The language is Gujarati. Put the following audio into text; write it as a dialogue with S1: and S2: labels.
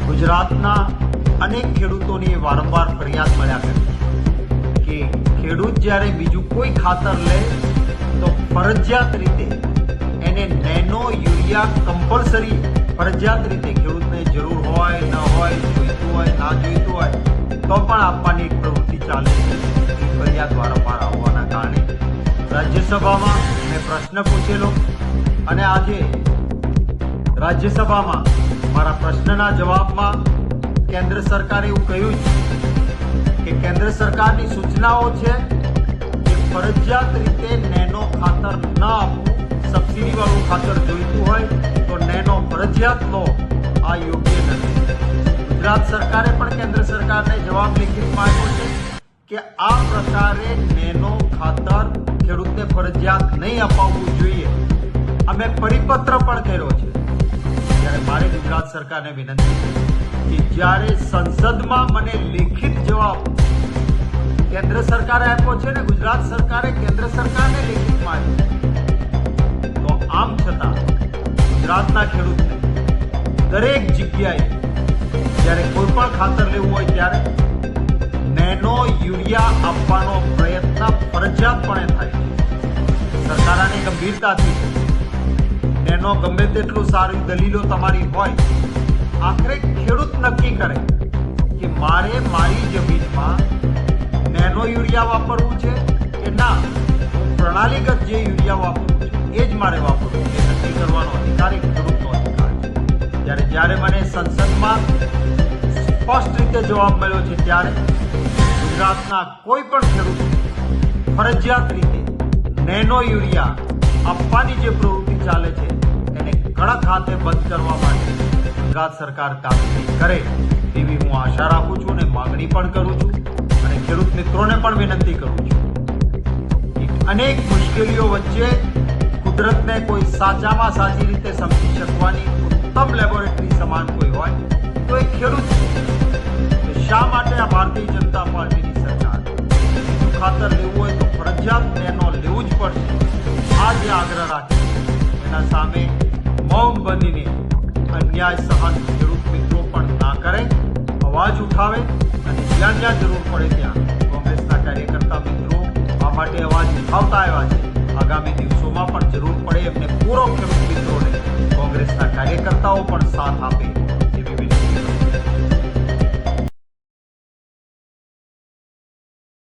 S1: ગુજરાતના અનેક ખેડૂતોની વારંવાર ફરિયાદ મળ્યા કરે છે કે ખેડૂત જ્યારે બીજું કોઈ ખાતર લે તો ફરજિયાત રીતે એને નેનો યુરિયા કમ્પલસરી ફરજિયાત રીતે ખેડૂતને જરૂર હોય ન હોય, જોઈતું હોય ના જોઈતું હોય તો પણ આપવાની એક પ્રવૃત્તિ ચાલે છે। એ ફરિયાદ વારંવાર આવવાના કારણે રાજ્યસભામાં મેં પ્રશ્ન પૂછેલો અને આજે રાજ્યસભામાં મારા પ્રશ્નના જવાબમાં કેન્દ્ર સરકારે એવું કહ્યું છે કે કેન્દ્ર સરકારની સૂચનાઓ છે કે ફરજિયાત રીતે નેનો ખાતર ન આપવું, સબસિડીવાળું ખાતર જોઈતું હોય તો નેનો ફરજિયાત લો, આ યોગ્ય નથી। ગુજરાત સરકારે પણ કેન્દ્ર સરકારને જવાબ લેખિતમાં આપ્યો છે કે આ પ્રકારે નેનો ખાતર ખેડૂતને ફરજિયાત નહીં અપાવવું જોઈએ। અમે પરિપત્ર પણ કર્યો છે। ત્યારે મારે ગુજરાત સરકારને વિનંતી છે કે જ્યારે સંસદમાં મને લેખિત જવાબ કેન્દ્ર સરકારે આપ્યો છે ને ગુજરાત સરકારે કેન્દ્ર સરકારને લેખિતમાં આપ્યો, તો આમ છતાં ગુજરાતના ખેડૂતને દરેક જગ્યાએ જ્યારે કોઈ પણ ખાતર લેવું હોય ત્યારે નેનો યુરિયા આપવાનો પ્રયત્ન ફરજિયાતપણે થાય છે। સરકાર આની ગંભીરતાથી નેનો ગમે તેટલું સારી દલીલો તમારી હોય, આખરે ખેડૂત નક્કી કરે કે મારે મારી જમીનમાં નેનો યુરિયા વાપરવું છે કે ના, હું પ્રણાલીગત જે યુરિયા વાપરવું છે એ જ મારે વાપરવું છે, નક્કી કરવાનો અધિકાર એ ખેડૂતનો અધિકાર છે। જ્યારે મને સંસદમાં સ્પષ્ટ રીતે જવાબ મળ્યો છે ત્યારે ગુજરાતના કોઈ પણ ખેડૂત ફરજિયાત રીતે નેનો યુરિયા આપવાની જે પ્રવૃત્તિ ચાલે છે એને કડક હાથે બંધ કરવા માટે ગુજરાત સરકાર કામગીરી કરે તેવી હું આશા રાખું છું અને માંગણી પણ કરું છું અને ખેડૂત મિત્રોને પણ વિનંતી કરું છું કે અનેક મુશ્કેલીઓ વચ્ચે કુદરતને કોઈ સાચામાં સાચી રીતે સમજી શકવાની ઉત્તમ લેબોરેટરી સમાન કોઈ હોય તો એ ખેડૂત છે। તો શા માટે આ ભારતીય જનતા પાર્ટીની સરકાર બીજું ખાતર લેવું હોય તો ફરજિયાત નેનો લેવું જ પડશે, આ જે આગ્રહ રાખે એના સામે મૌન બનીને અન્યાય સહન ખેડૂત મિત્રો પણ ના કરે, અવાજ ઉઠાવે અને જ્યાં જ્યાં જરૂર પડે ત્યાં કોંગ્રેસના કાર્યકર્તા મિત્રો આ માટે અવાજ ઉઠાવતા આવ્યા છે। આગામી દિવસોમાં પણ જરૂર પડે એમને પૂરો ખેડૂત મિત્રોને કોંગ્રેસના કાર્યકર્તાઓ પણ સાથ આપે